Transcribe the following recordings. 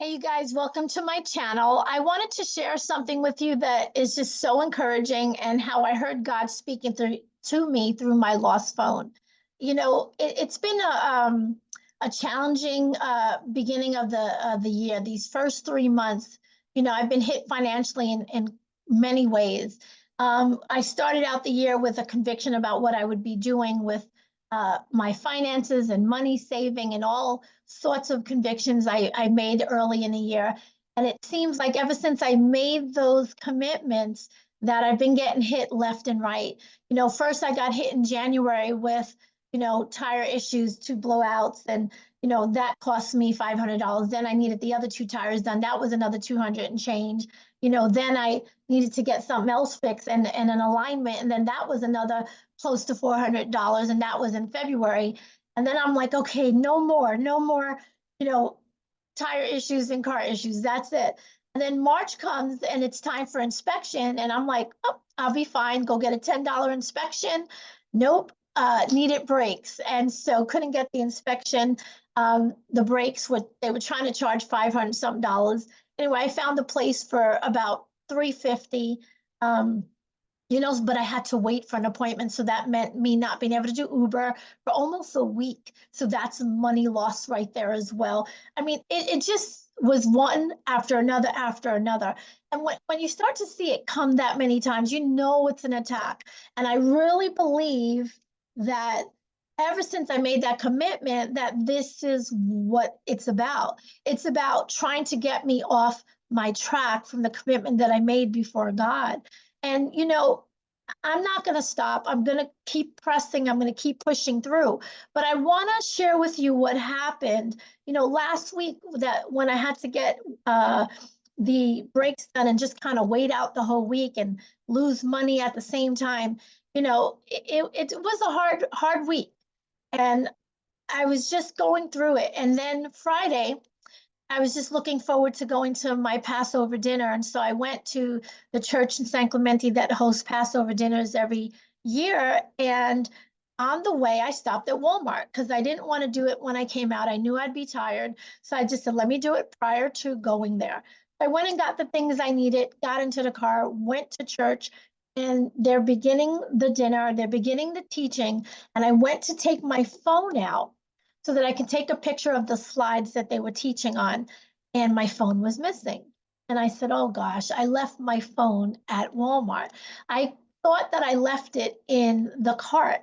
Hey, you guys, welcome to my channel. I wanted to share something with you that is just so encouraging and how I heard God speaking to me through my lost phone. It's been a challenging beginning of the year. These first 3 months, I've been hit financially in many ways. I started out the year with a conviction about what I would be doing with my finances and money saving and all sorts of convictions I made early in the year. And it seems like ever since I made those commitments that I've been getting hit left and right. First I got hit in January with, tire issues, two blowouts, and that cost me $500. Then I needed the other two tires done. That was another 200 and change. Then I needed to get something else fixed and an alignment. And then that was another close to $400. And that was in February. And then I'm like, okay, no more, you know, tire issues and car issues. That's it. And then March comes and it's time for inspection. And I'm like, oh, I'll be fine. Go get a $10 inspection. Nope. Needed brakes. And so couldn't get the inspection. The brakes they were trying to charge 500 something dollars. Anyway, I found a place for about 350. But I had to wait for an appointment. So that meant me not being able to do Uber for almost a week. So that's money lost right there as well. I mean, it just was one after another after another. And when you start to see it come that many times, it's an attack. And I really believe that ever since I made that commitment, that this is what it's about. It's about trying to get me off my track from the commitment that I made before God. And, I'm not going to stop. I'm going to keep pressing. I'm going to keep pushing through. But I want to share with you what happened, last week that when I had to get the brakes done and just kind of wait out the whole week and lose money at the same time. It was a hard week. And I was just going through it. And then Friday, I was just looking forward to going to my Passover dinner. And so I went to the church in San Clemente that hosts Passover dinners every year. And on the way, I stopped at Walmart because I didn't want to do it when I came out. I knew I'd be tired. So I just said, let me do it prior to going there. I went and got the things I needed, got into the car, went to church, and they're beginning the dinner, they're beginning the teaching. And I went to take my phone out so that I could take a picture of the slides that they were teaching on, and my phone was missing. And I said, oh gosh, I left my phone at Walmart. I thought that I left it in the cart.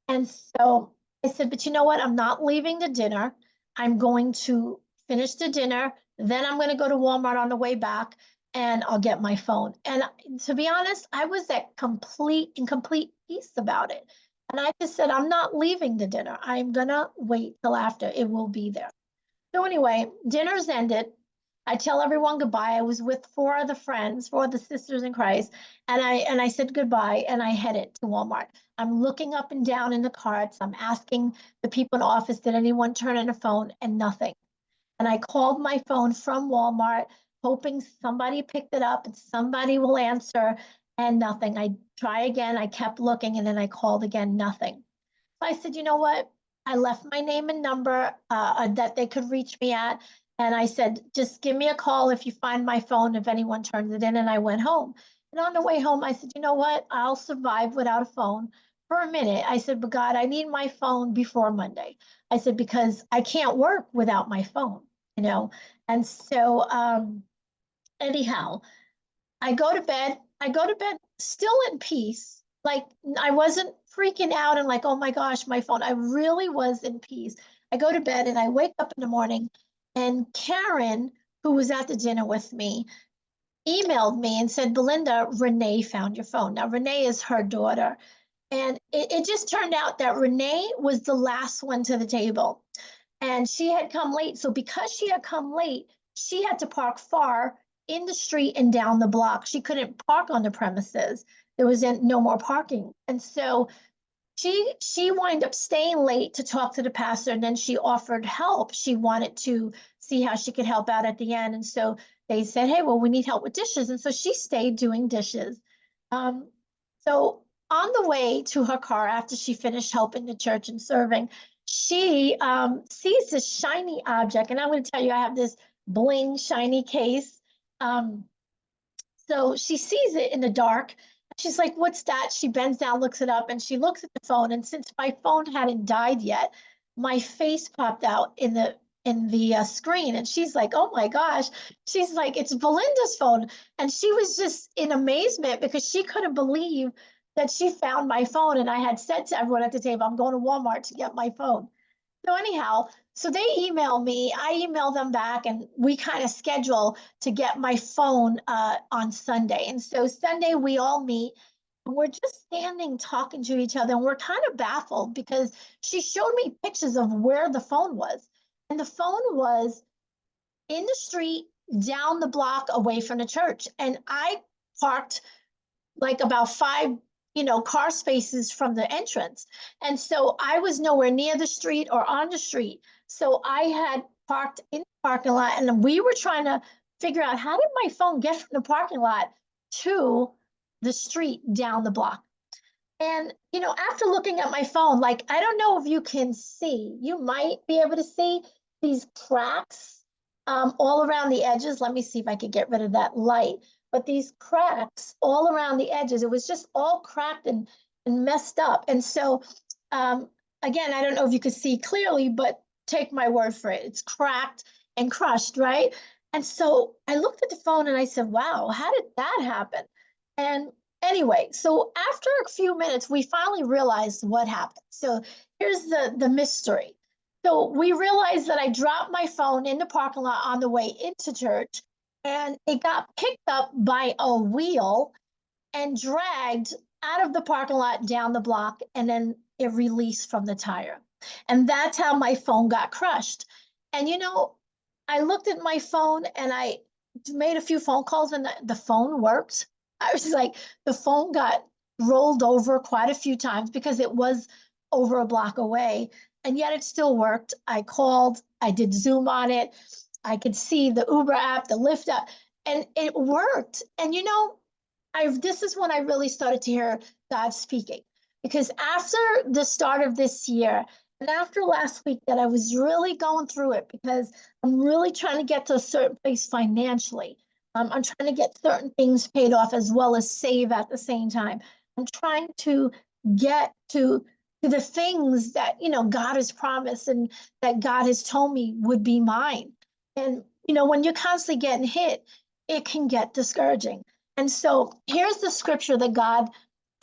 And so I said, but you know what? I'm not leaving the dinner. I'm going to finish the dinner. Then I'm going to go to Walmart on the way back and I'll get my phone. And to be honest, I was at complete peace about it. And I just said, I'm not leaving the dinner. I'm going to wait till after. It will be there. So anyway, dinner's ended. I tell everyone goodbye. I was with four other sisters in Christ. And I said goodbye and I headed to Walmart. I'm looking up and down in the carts. I'm asking the people in the office, did anyone turn in a phone? And nothing. And I called my phone from Walmart, hoping somebody picked it up and somebody will answer, and nothing. I try again. I kept looking and then I called again, nothing. So I said, you know what? I left my name and number that they could reach me at. And I said, just give me a call if you find my phone, if anyone turns it in. And I went home. And on the way home, I said, you know what? I'll survive without a phone for a minute. I said, but God, I need my phone before Monday. I said, because I can't work without my phone. And so anyhow, I go to bed still in peace. Like I wasn't freaking out and like, oh my gosh, my phone. I really was in peace. I go to bed and I wake up in the morning and Karen, who was at the dinner with me, emailed me and said, Belinda, Renee found your phone. Now, Renee is her daughter. And it just turned out that Renee was the last one to the table. And she had come late. So because she had come late, she had to park far in the street and down the block. She couldn't park on the premises. There was no more parking. And so she wound up staying late to talk to the pastor, and then she offered help. She wanted to see how she could help out at the end. And so they said, hey, well, we need help with dishes. And so she stayed doing dishes. So on the way to her car, after she finished helping the church and serving, she sees this shiny object. And I'm going to tell you, I have this bling shiny case. Um, so she sees it in the dark. She's like, "What's that?" She bends down, looks it up, and she looks at the phone. And since my phone hadn't died yet, my face popped out in the screen. And she's like, "Oh my gosh!" She's like, "It's Belinda's phone," and she was just in amazement because she couldn't believe that she found my phone. And I had said to everyone at the table, "I'm going to Walmart to get my phone." So anyhow, so they email me, I email them back, and we kind of schedule to get my phone on Sunday. And so Sunday we all meet. And we're just standing talking to each other, and we're kind of baffled because she showed me pictures of where the phone was. And the phone was in the street down the block away from the church. And I parked like about five, car spaces from the entrance. And so I was nowhere near the street or on the street. So I had parked in the parking lot, and we were trying to figure out, how did my phone get from the parking lot to the street down the block? And, after looking at my phone, like, I don't know if you can see, you might be able to see these cracks all around the edges. Let me see if I could get rid of that light. But these cracks all around the edges, it was just all cracked and messed up. And so, again, I don't know if you could see clearly, but take my word for it. It's cracked and crushed, right? And so I looked at the phone and I said, wow, how did that happen? And anyway, so after a few minutes, we finally realized what happened. So here's the mystery. So we realized that I dropped my phone in the parking lot on the way into church, and it got picked up by a wheel and dragged out of the parking lot down the block, and then it released from the tire. And that's how my phone got crushed. And I looked at my phone and I made a few phone calls, and the phone worked. I was like, the phone got rolled over quite a few times because it was over a block away, and yet it still worked. I called, I did Zoom on it. I could see the Uber app, the Lyft app, and it worked. And this is when I really started to hear God speaking, because after the start of this year and after last week, that I was really going through it because I'm really trying to get to a certain place financially. I'm trying to get certain things paid off as well as save at the same time. I'm trying to get to the things that God has promised and that God has told me would be mine. And when you're constantly getting hit, it can get discouraging. And so here's the scripture that God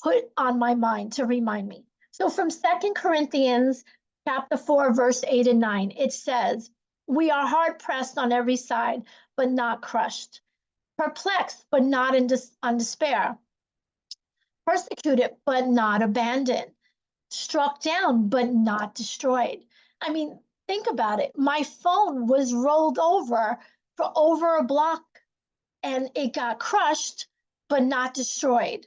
put on my mind to remind me. So from 2 Corinthians chapter 4, verse 8 and 9, it says, "We are hard pressed on every side, but not crushed, perplexed, but not on despair, persecuted, but not abandoned, struck down, but not destroyed." I mean, think about it. My phone was rolled over for over a block, and it got crushed, but not destroyed.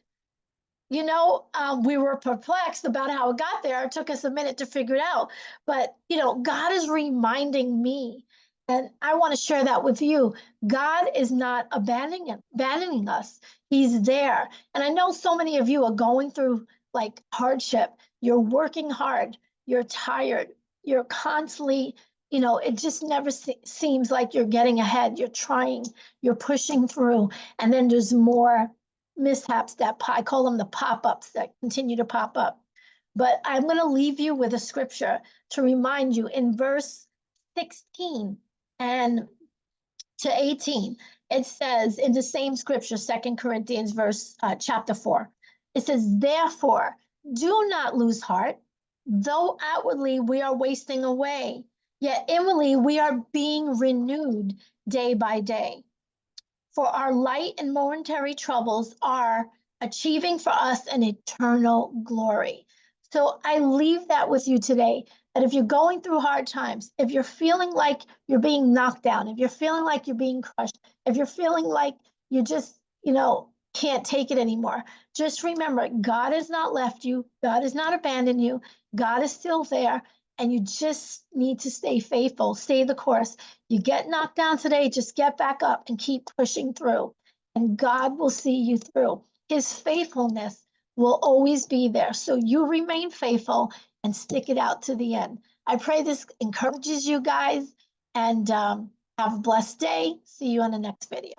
We were perplexed about how it got there. It took us a minute to figure it out. But, God is reminding me, and I want to share that with you. God is not abandoning us. He's there. And I know so many of you are going through like hardship. You're working hard. You're tired. You're constantly, it just never seems like you're getting ahead. You're trying, you're pushing through. And then there's more mishaps that I call them the pop-ups that continue to pop up. But I'm going to leave you with a scripture to remind you in verse 16 and to 18. It says in the same scripture, 2 Corinthians chapter 4, it says, "Therefore, do not lose heart, though outwardly we are wasting away, yet inwardly we are being renewed day by day. For our light and momentary troubles are achieving for us an eternal glory." So I leave that with you today, that if you're going through hard times, if you're feeling like you're being knocked down, if you're feeling like you're being crushed, if you're feeling like you just, can't take it anymore, just remember, God has not left you. God has not abandoned you. God is still there. And you just need to stay faithful, stay the course. You get knocked down today, just get back up and keep pushing through. And God will see you through. His faithfulness will always be there. So you remain faithful and stick it out to the end. I pray this encourages you guys. And Have a blessed day. See you on the next video.